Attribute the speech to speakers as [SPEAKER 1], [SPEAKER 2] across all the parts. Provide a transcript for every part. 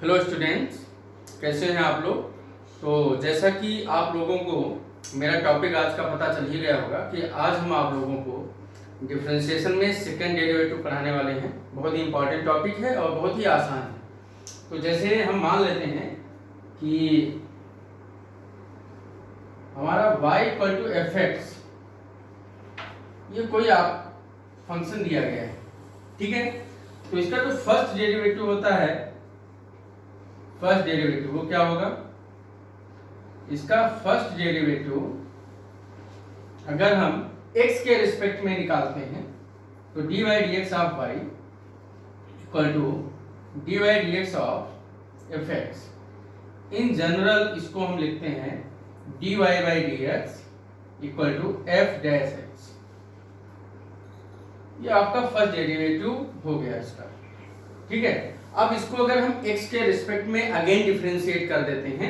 [SPEAKER 1] Hello students, कैसे हैं आप लोग। तो जैसा कि आप लोगों को मेरा टॉपिक आज का पता चल ही गया होगा कि आज हम आप लोगों को डिफरेंशिएशन में सेकंड डेरिवेटिव पढ़ाने वाले हैं। बहुत ही इंपॉर्टेंट टॉपिक है और बहुत ही आसान है। तो जैसे हम मान लेते हैं कि हमारा y equal to f x, ये कोई आप फंक्शन दिया गया है, ठीक है। तो इसका जो फर्स्ट डेरिवेटिव होता है, फर्स्ट डेरिवेटिव वो क्या होगा, इसका फर्स्ट डेरिवेटिव अगर हम x के रिस्पेक्ट में निकालते हैं तो dy dx of y equal to dy dx of f x. In general इसको हम लिखते हैं dy by dx equal to f dash x. ये आपका फर्स्ट डेरिवेटिव हो गया इसका, ठीक है। अब इसको अगर हम x के रिस्पेक्ट में अगेन डिफरेंशिएट कर देते हैं,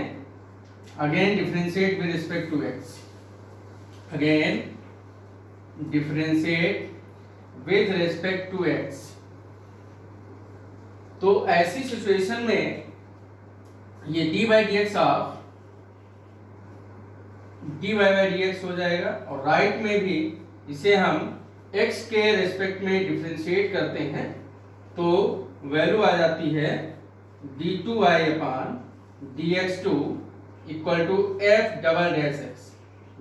[SPEAKER 1] again differentiate with respect to x, again differentiate with respect to x, तो ऐसी सिचुएशन में ये dy बाई dx ऑफ dy बाई dx हो जाएगा और राइट में भी इसे हम x के रिस्पेक्ट में डिफरेंशिएट करते हैं तो वैल्यू आ जाती है d2y upon dx2 equal to f double dash x।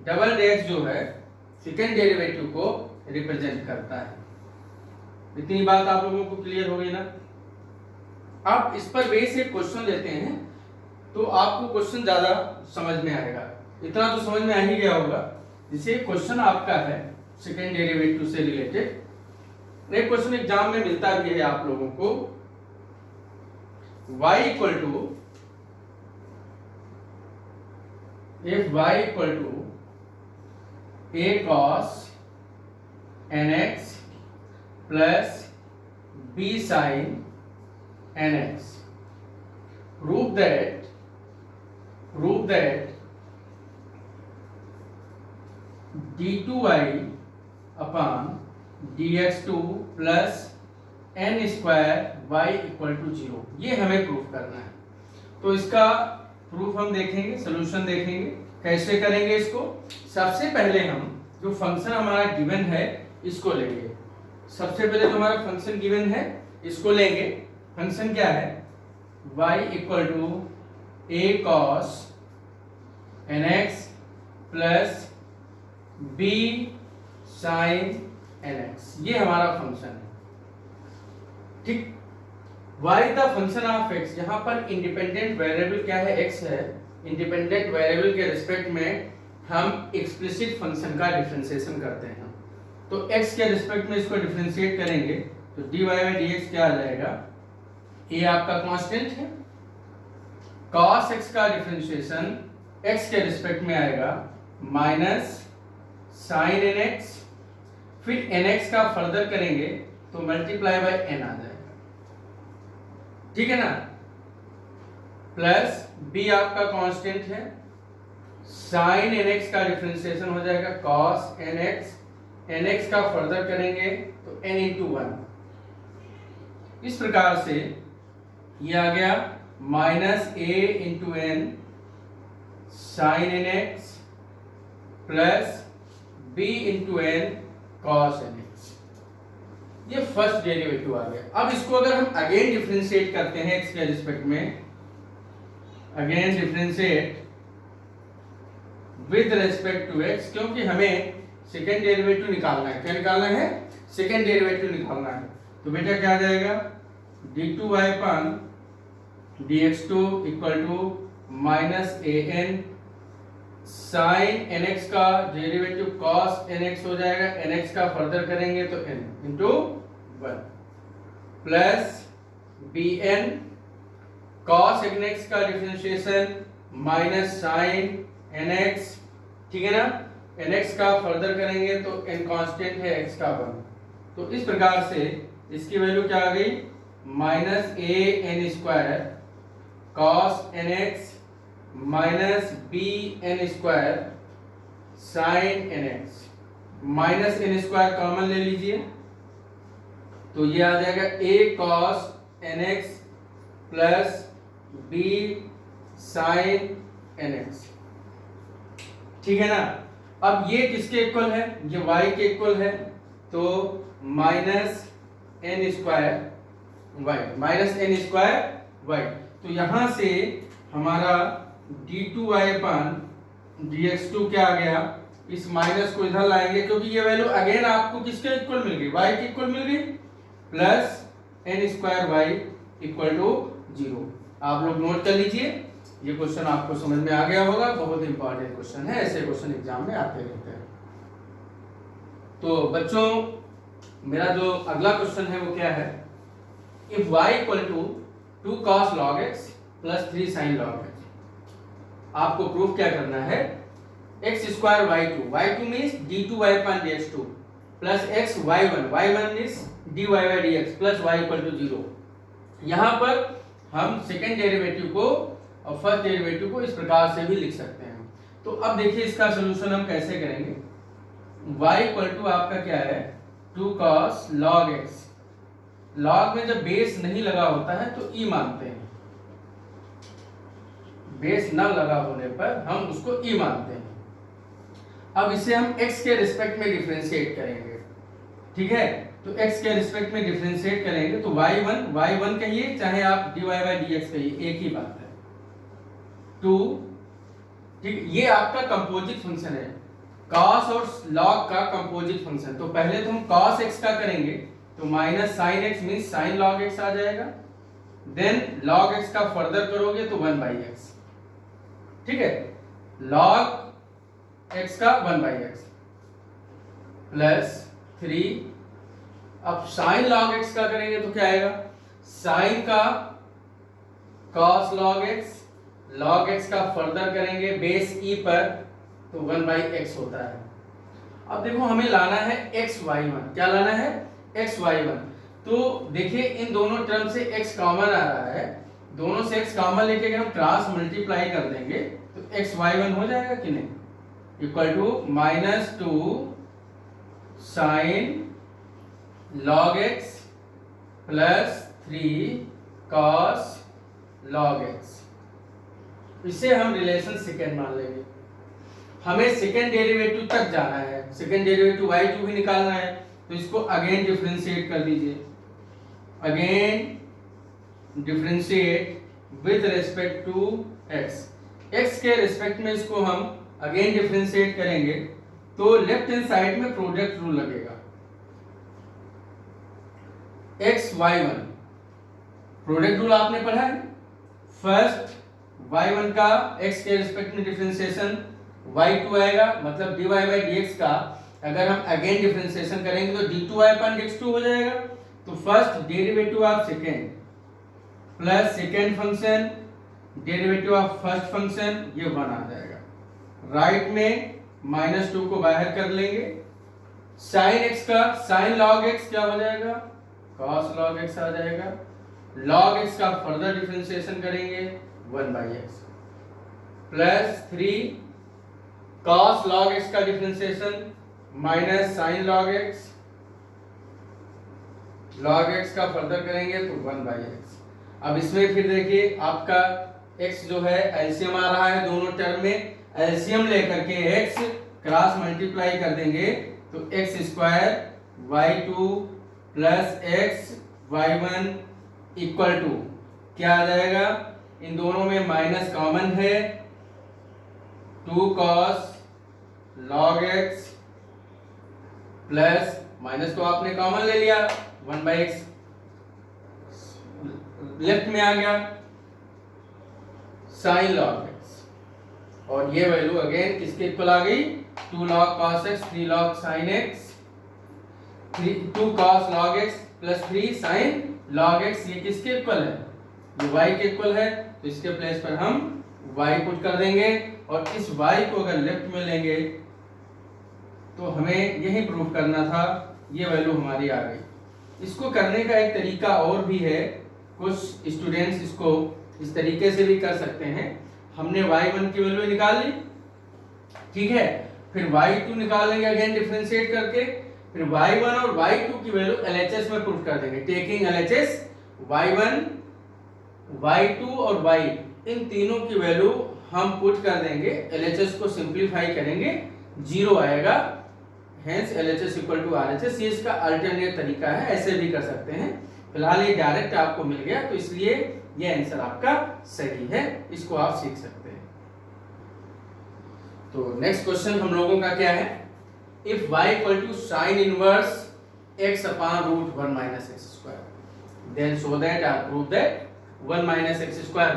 [SPEAKER 1] Double dash जो है सेकेंड डेरिवेटिव को रिप्रेजेंट करता है। इतनी बात आप लोगों को क्लियर हो गई ना। अब इस पर बेस एक क्वेश्चन लेते हैं तो आपको क्वेश्चन ज्यादा समझ में आएगा। इतना तो समझ में आ ही गया होगा। जिसे क्वेश्चन आपका है सेकेंड डेरिवेटिव से रिलेटेड, एक क्वेश्चन एग्जाम में मिलता भी है आप लोगों को। y equal to if y equal to a cos nx plus b sin nx, prove that d2y upon dx2 plus n square y equal to 0, ये हमें प्रूफ करना है। तो इसका प्रूफ हम देखेंगे, सोल्यूशन देखेंगे कैसे करेंगे इसको। सबसे पहले हम जो फंक्शन हमारा गिवन है इसको लेंगे। सबसे पहले जो हमारा फंक्शन गिवन है इसको लेंगे। फंक्शन क्या है, y equal to a cos nx plus b sin nx, ये हमारा फंक्शन है, ठीक। y the function of x, यहाँ पर इंडिपेंडेंट वेरिएबल क्या है, x है। इंडिपेंडेंट वेरिएबल के रिस्पेक्ट में हम एक्सप्लिसिट फंक्शन का डिफरेंशिएशन करते हैं। तो x के रिस्पेक्ट में इसको डिफरेंशिएट करेंगे तो dy बाई dx क्या आ जाएगा, ये आपका कांस्टेंट है। cos x का डिफरेंशिएशन x के रिस्पेक्ट में आएगा माइनस sin nx, फिर nx का फर्दर करेंगे तो मल्टीप्लाई बाय n आ जाएगा, ठीक है ना। प्लस b आपका कांस्टेंट है, sin nx का डिफरेंशिएशन हो जाएगा cos nx, nx का फर्दर करेंगे तो n इंटू 1। इस प्रकार से ये आ गया minus a into n sin nx plus b into n cos nx। ये फर्स्ट डेरिवेटिव आ गया। अब इसको अगर हम अगेन डिफरेंशिएट करते हैं x के रिस्पेक्ट में, again differentiate with respect to x, क्योंकि हमें सेकेंड डेरिवेटिव निकालना है। क्या निकालना है, सेकेंड डेरिवेटिव निकालना है। तो बेटा क्या आ जाएगा, d2y upon dx2 equal to minus an sin nx का डेरिवेटिव cos nx हो जाएगा, nx का फर्दर करेंगे तो n into 1 plus bn cos nx का डिफरेंशिएशन माइनस sin nx, ठीक है ना। nx का फर्दर करेंगे तो n कांस्टेंट है, x का 1। तो इस प्रकार से इसकी वैल्यू क्या आ गई, minus a n square cos nx minus b n square sine n x, minus n square common ले लीजिए तो ये आ जाएगा a cos nx plus b sine n x. ठीक है ना। अब ये किसके इक्वल है, ये y के इक्वल है, तो minus n square y, minus n square y. तो यहां से हमारा d2y अपन dx2 क्या आ गया, इस माइनस को इधर लाएंगे क्योंकि ये वैल्यू अगेन आपको किसके इक्वल मिल गई, y के इक्वल मिल गई, plus n square y equal to 0। आप लोग नोट कर लीजिए, ये क्वेश्चन आपको समझ में आ गया होगा, बहुत इंपॉर्टेंट क्वेश्चन है, ऐसे क्वेश्चन एग्जाम में आते रहते हैं। तो बच्चों मेरा जो अगला क्वेश्चन है वो क्या है, if y equal to 2 cos log x plus 3 sin log x, आपको प्रूफ क्या करना है, x square y2 means d2y upon dx2 plus x y1 is dy by dx plus y equal to 0। यहाँ पर हम सेकेंड डेरिवेटिव को और first derivative को इस प्रकार से भी लिख सकते हैं। तो अब देखिए इसका सोल्यूशन हम कैसे करेंगे। y इक्वल टू आपका क्या है, 2 cos log x, log में जब बेस नहीं लगा होता है तो e मानते हैं, बेस न लगा होने पर हम उसको e मानते हैं। अब इसे हम x के रिस्पेक्ट में डिफरेंशिएट करेंगे, ठीक है, तो x के रिस्पेक्ट में डिफरेंशिएट करेंगे तो y1 कहिए चाहे आप dy by dx कहिए, एक ही बात है। 2, ठीक, ये आपका कंपोजिट फंक्शन है, cos और log का कंपोजिट फंक्शन। तो पहले तो हम cos x का करेंगे तो minus sin x means sin log x आ जाएगा, देन log x का फर्दर करोगे तो 1 by x, ठीक है, log x का 1 by x प्लस 3। अब sin log x का करेंगे तो क्या आएगा, sin का cos log x, log x का फर्दर करेंगे बेस e पर तो 1 by x होता है। अब देखो हमें लाना है x y1, क्या लाना है, x y1। तो देखिए इन दोनों टर्म से x कॉमन आ रहा है, दोनों से x कॉमन लेके अगर हम क्रॉस मल्टीप्लाई कर देंगे तो x y1 हो जाएगा कि नहीं, equal to -2 sin log x plus 3 cos log x। इसे हम रिलेशन सेकेंड मान लेंगे। हमें सेकेंड डेरिवेटिव तक जाना है, सेकेंड डेरिवेटिव y2 भी निकालना है, तो इसको अगेन डिफरेंशिएट कर दीजिए, again differentiate with respect to x, x के रिस्पेक्ट में इसको हम अगेन डिफरेंशिएट करेंगे तो लेफ्ट हैंड साइड में प्रोडक्ट रूल लगेगा, x y1 प्रोडक्ट रूल आपने पढ़ा है, फर्स्ट y1 का x के रिस्पेक्ट में डिफरेंशिएशन y2 आएगा, मतलब dy by dx का अगर हम अगेन डिफरेंशिएशन करेंगे तो d2y upon dx2 हो जाएगा। तो first derivative of second plus second function derivative of first function, ये 1 आ जाएगा। राइट में -2 को बाहर कर लेंगे, sin x का sin log x क्या हो जाएगा, cos log x आ जाएगा, log x का फर्दर डिफरेंशिएशन करेंगे 1 by x plus 3 cos log x का differentiation minus sin log x, log x का फर्दर करेंगे तो 1 by x। अब इसमें फिर देखिए आपका x जो है एलसीएम आ रहा है दोनों टर्म में, एलसीएम लेकर के x क्रॉस मल्टीप्लाई कर देंगे तो x square y2 plus x y1 equal to क्या आ जाएगा, इन दोनों में माइनस कॉमन है, 2 cos log x plus minus तो आपने कॉमन ले लिया 1 by x लेफ्ट में आ गया sin log x, और ये वैल्यू अगेन किसके इक्वल आ गई, 2 log cos x 3 log sin x, 2 cos log x plus 3 sin log x, ये किसके इक्वल है, ये y के इक्वल है, तो इसके प्लेस पर हम y पुट कर देंगे और इस y को अगर लेफ्ट में लेंगे तो हमें यही प्रूफ करना था, ये वैल्यू हमारी आ गई। इसको करने का एक तरीका और भी है, कुछ स्टूडेंट्स इसको इस तरीके से भी कर सकते हैं। हमने y1 की वैल्यू निकाल ली, ठीक है, फिर y2 निकाल लेंगे अगेन डिफरेंशिएट करके, फिर y1 और y2 की वैल्यू LHS में पुट कर देंगे, टेकिंग LHS y1 y2 और y इन तीनों की वैल्यू हम पुट कर देंगे, LHS को सिंप्लीफाई करेंगे, 0 आएगा, hence LHS equal to RHS। ये इसका अल्टरनेट तरीका है, ऐसे भी कर सकते हैं। फिलहाल ये डायरेक्ट आपको मिल गया तो इसलिए ये आंसर आपका सही है, इसको आप सीख सकते हैं। तो नेक्स्ट क्वेश्चन हम लोगों का क्या है, if y equal to sine inverse x upon root 1 minus x square then show that or prove that 1 minus x square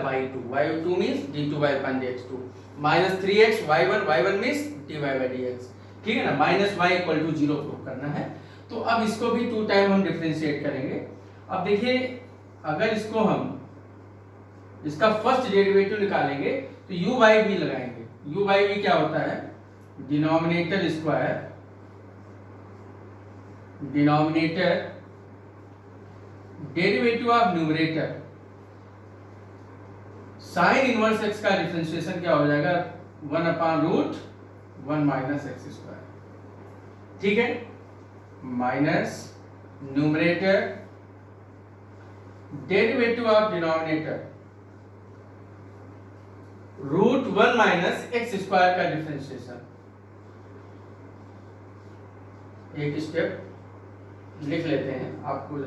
[SPEAKER 1] y2 means d2y upon dx2 minus 3x y1 means dy by dx, ठीक है ना, minus y equal to 0 prove करना है। तो अब इसको भी 2 time हम डिफरेंशिएट करेंगे। अब देखिए अगर इसको हम इसका फर्स्ट डेरिवेटिव निकालेंगे तो u बाई v लगाएंगे। u बाई v क्या होता है, denominator square denominator derivative of numerator, sine inverse x का डिफरेंशिएशन क्या हो जाएगा, 1 upon root 1 minus x square, ठीक है, minus numerator derivative of denominator root 1 minus x square का डिफरेंशिएशन। एक स्टेप लिख लेते हैं आपको,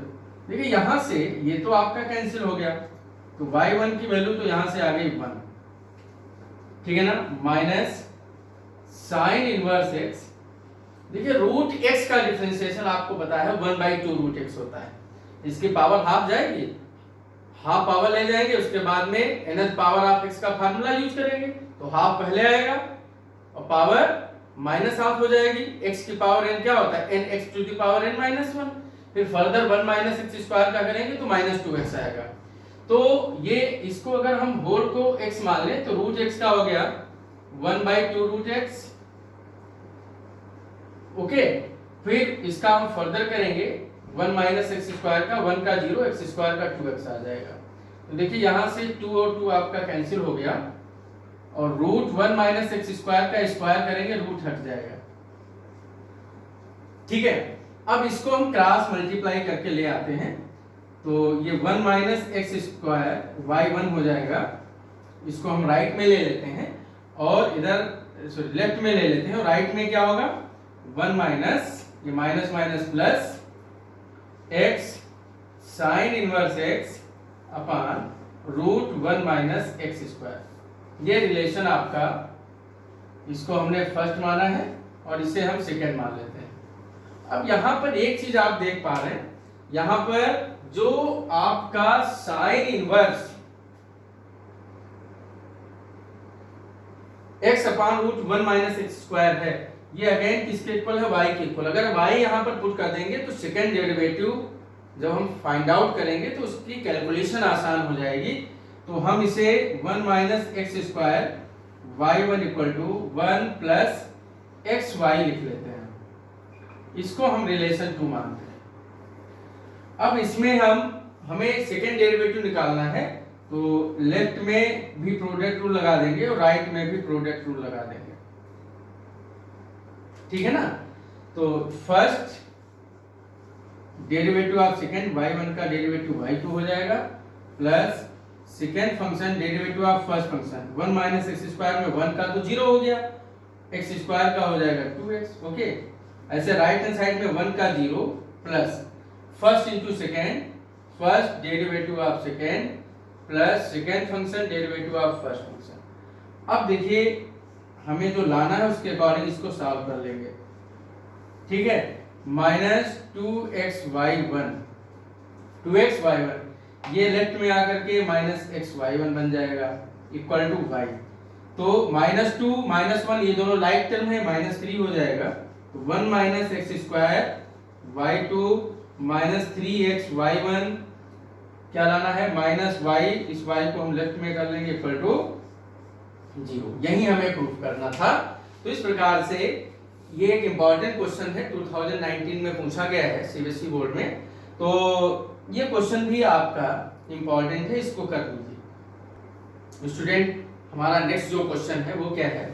[SPEAKER 1] देखिए यहां से ये तो आपका कैंसिल हो गया, तो y1 की वैल्यू तो यहां से आ गई 1, ठीक है ना, माइनस साइन इनवर्स x, देखिए रूट x का डिफरेंशिएशन आपको पता है 1/2 रूट x होता है, इसकी पावर हाफ जाएगी, हाफ पावर ले जाएंगे, उसके बाद में nth पावर ऑफ x का फार्मूला यूज करेंगे, तो हाफ पहले आएगा और पावर माइनस हाफ हो जाएगी, x की पावर n क्या होता है, nx to the power n minus 1, फिर फर्दर 1 माइनस एक्स स्क्वायर का करेंगे तो माइनस 2x आएगा। तो ये इसको अगर हम होल को x मान लें तो रूट x का हो गया 1/2 रूट x, ओके, फिर इसका हम फर्दर करेंगे 1 माइनस एक्स स्क्वायर का 1 का 0, एक्स स्क्वायर का 2x आ जाएगा। तो देखिए यहां से 2 और 2 आपका कैंसिल हो गया और रूट 1 माइनस एक्स स्क्वायर का स्क्वायर करेंगे, रूट हट जाएगा, ठीक है। अब इसको हम क्रॉस मल्टीप्लाई करके ले आते हैं, तो ये 1 माइनस एक्स स्क्वायर y1 हो जाएगा, इसको हम राइट में ले लेते हैं और इधर सॉरी लेफ्ट में ले लेते हैं, और राइट में क्या होगा 1 माइनस ये minus minus plus x sine inverse x upon root 1 minus x square. ये रिलेशन आपका, इसको हमने फर्स्ट माना है और इसे हम सेकेंड मान लेते हैं। अब यहां पर एक चीज आप देख पा रहे हैं, यहां पर जो आपका sine inverse x upon root 1 minus x square है, ये अगेन किसके इक्वल है, y के इक्वल। अगर y यहां पर पुट कर देंगे तो सेकेंड डेरिवेटिव जब हम फाइंड आउट करेंगे तो उसकी कैलकुलेशन आसान हो जाएगी। तो हम इसे 1 minus x square y1 equal to 1 plus xy लिख लेते हैं, इसको हम रिलेशन 2 मानते हैं। अब इसमें हमें सेकेंड डेरिवेटिव निकालना है, तो लेफ्ट में भी प्रोडक्ट रूल लगा देंगे और राइट में भी प्रोडक्ट रूल लगा देंगे, ठीक है ना। तो first derivative of second y1 का डेरिवेटिव y2 हो जाएगा plus second function derivative of first function 1 minus x square में 1 का तो 0 हो गया, एक्स स्क्वायर का हो जाएगा 2x, ओके। ऐसे राइट हैंड साइड में 1 का 0 plus first into second, first derivative of second plus second function derivative of first function. अब देखिए हमें जो लाना है उसके अकॉर्डिंग इसको सॉल्व कर लेंगे, ठीक है। माइनस 2xy1 ये लेफ्ट में आकर के माइनस xy1 बन जाएगा इक्वल टू y। तो माइनस 2 माइनस 1 ये दोनों लाइक टर्म है, माइनस 3 हो जाएगा, तो 1 minus x square y2 minus 3xy1 क्या लाना है माइनस y, इस y को हम लेफ्ट में कर लेंगे इक्वल टू 0। यही हमें प्रूफ करना था। तो इस प्रकार से ये एक इंपॉर्टेंट क्वेश्चन है, 2019 में पूछा गया है सीबीएसई बोर्ड में, तो ये क्वेश्चन भी आपका इंपॉर्टेंट है, इसको कर लीजिए स्टूडेंट। हमारा नेक्स्ट जो क्वेश्चन है वो क्या है,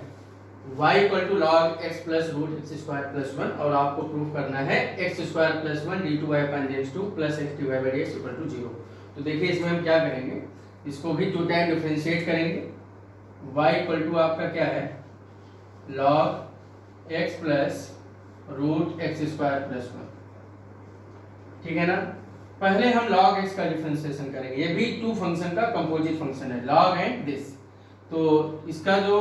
[SPEAKER 1] y equal to log x plus root x square plus 1 और आपको प्रूफ करना है x square plus 1 d2y upon dx2 plus x dy by dx equal to 0। तो देखिए इसमें हम क्या करेंगे, इसको भी 2 टाइम डिफरेंशिएट करेंगे। y इक्वल टू आपका क्या है, log x plus root x square plus 1, ठीक है ना। पहले हम log x का डिफरेंशिएशन करेंगे, ये भी 2 फंक्शन का कंपोजिट फंक्शन है, log एंड दिस। तो इसका जो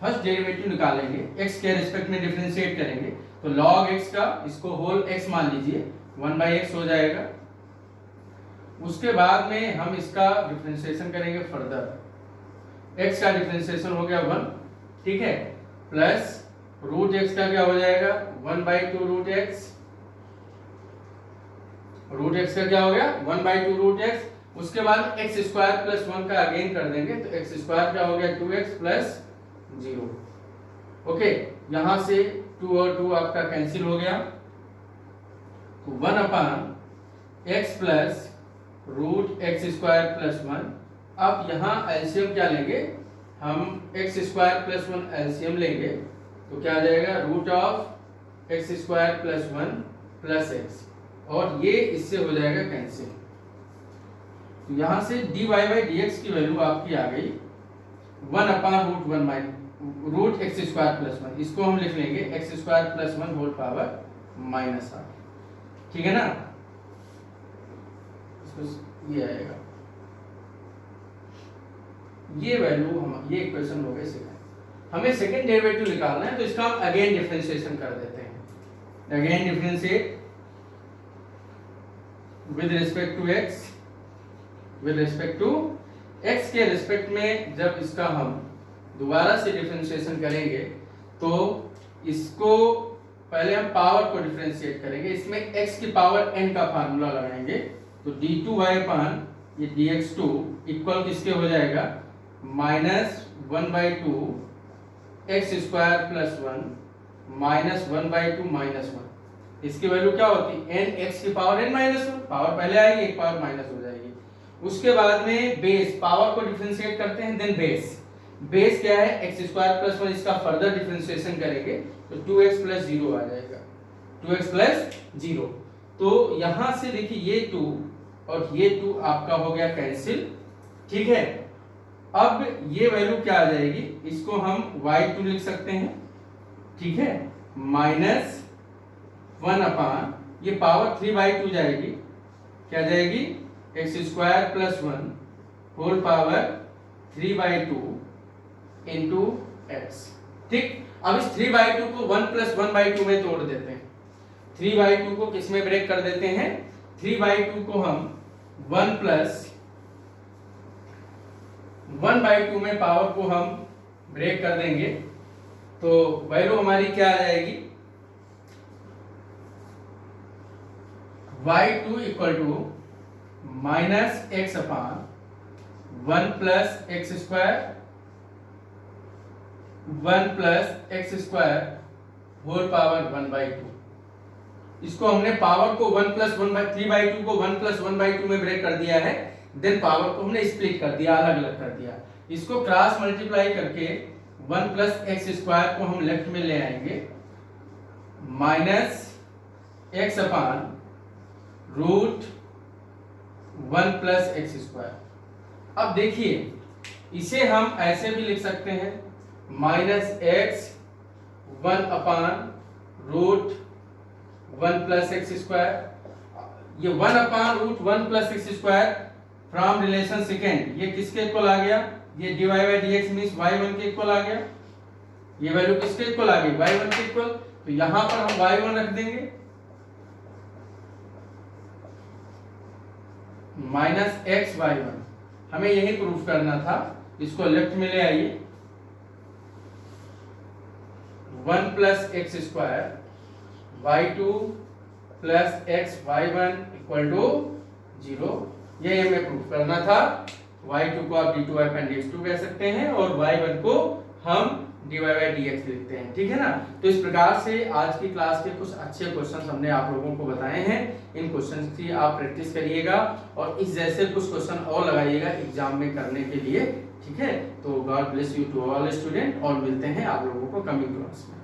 [SPEAKER 1] फर्स्ट डेरिवेटिव निकालेंगे, x के रिस्पेक्ट में डिफरेंशिएट करेंगे, तो log x का इसको होल x मान लीजिए, 1/x हो जाएगा। उसके बाद में हम इसका डिफरेंशिएशन करेंगे फर्दर, x का डिफरेंशिएशन हो गया 1, ठीक है, प्लस रूट x का क्या हो जाएगा 1/2 रूट x, रूट x का क्या हो गया 1/2 रूट x। उसके बाद x स्क्वायर प्लस 1 का अगेन कर देंगे, तो x स्क्वायर क्या हो गया 2x प्लस 0। ओके, यहां से 2 और 2 आपका कैंसिल हो गया, तो 1/x plus root x square plus 1। अब यहाँ एलसीएम क्या लेंगे हम, एक्स स्क्वायर प्लस 1 एलसीएम लेंगे, तो क्या आ जाएगा root of x square plus 1 plus x, और ये इससे हो जाएगा कैंसिल। तो यहाँ से dy बाई dx की वैल्यू आपकी आ गई 1/√1 रूट एक्स स्क्वायर प्लस 1, इसको हम लिख लेंगे x square plus 1 whole power -8, ठीक है ना। ये आएगा, ये वैल्यू हम, ये इक्वेशन हो गए सेकंड। हमें सेकंड डेरिवेटिव निकालना है, तो इसका हम अगेन डिफरेंशिएशन कर देते हैं। Again differentiate with respect to x, with respect to x के रिस्पेक्ट में जब इसका हम दोबारा से डिफरेंशिएशन करेंगे, तो इसको पहले हम पावर को डिफरेंशिएट करेंगे, इसमें x की पावर n का फार्मूला लगाएंगे, तो d2y अपान ये dx2 इक्वल किसके हो जाएगा -1/2 एक्स स्क्वायर प्लस 1 -1/2 -1। इसकी वैल्यू क्या होती है n x की पावर n -1, पावर पहले आएगी, एक पावर माइनस हो जाएगी। उसके बाद में बेस, पावर को डिफरेंशिएट करते हैं, देन बेस, बेस क्या है एक्स स्क्वायर प्लस 1, इसका फर्दर डिफरेंशिएशन करेंगे तो 2x प्लस 0 आ जाएगा, 2x प्लस 0। तो यहां से देखिए ये 2 और ये 2 आपका हो गया कैंसिल, ठीक है। अब ये वैल्यू क्या आ जाएगी, इसको हम y2 लिख सकते हैं, ठीक है, -1 अपान ये पावर 3/2 जाएगी, क्या जाएगी x square plus 1 whole power 3/2 into x, ठीक। अब इस 3/2 को 1 + 1/2 में तोड़ देते हैं, 3/2 को किस में ब्रेक कर देते हैं, 3/2 को हम 1 + 1/2 में पावर को हम ब्रेक कर देंगे, तो वैल्यू हमारी क्या आ जाएगी y2 equal to -x upon 1 + x square 1 + x square whole power 1/2। इसको हमने पावर को 1 + 1/3/2 को 1 + 1/2 में ब्रेक कर दिया है, देन पावर को हमने स्प्लिट कर दिया, अलग अलग कर दिया। इसको क्रॉस मल्टीप्लाई करके 1 + x स्क्वायर को हम लेफ्ट में ले आएंगे, -x upon root 1 + x square. अब देखिए इसे हम ऐसे भी लिख सकते हैं, -x 1 upon root 1 + x square. ये 1 upon root 1 + x square from relation second, ये किसके इक्वल आ गया, ये dy by dx means y1 के इक्वल आ गया। ये वैल्यू किसके इक्वल आ गई, y1 के इक्वल। तो यहां पर हम y1 रख देंगे, -x y1, हमें यही प्रूफ करना था। इसको लेफ्ट में ले आइए, 1 + x square y2 + x y1 equal to 0, ये हमें प्रूफ करना था। y2 को आप d2y/dx2 कह सकते हैं और y1 को हम dy/dx लिखते हैं, ठीक है ना। तो इस प्रकार से आज की क्लास के कुछ अच्छे क्वेश्चन हमने आप लोगों को बताए हैं। इन क्वेश्चन की आप प्रैक्टिस करिएगा और इस जैसे कुछ क्वेश्चन और लगाइएगा एग्जाम में करने के लिए, ठीक है। तो God bless you to all student, और मिलते हैं आप लोगों को कमिंग क्लास में।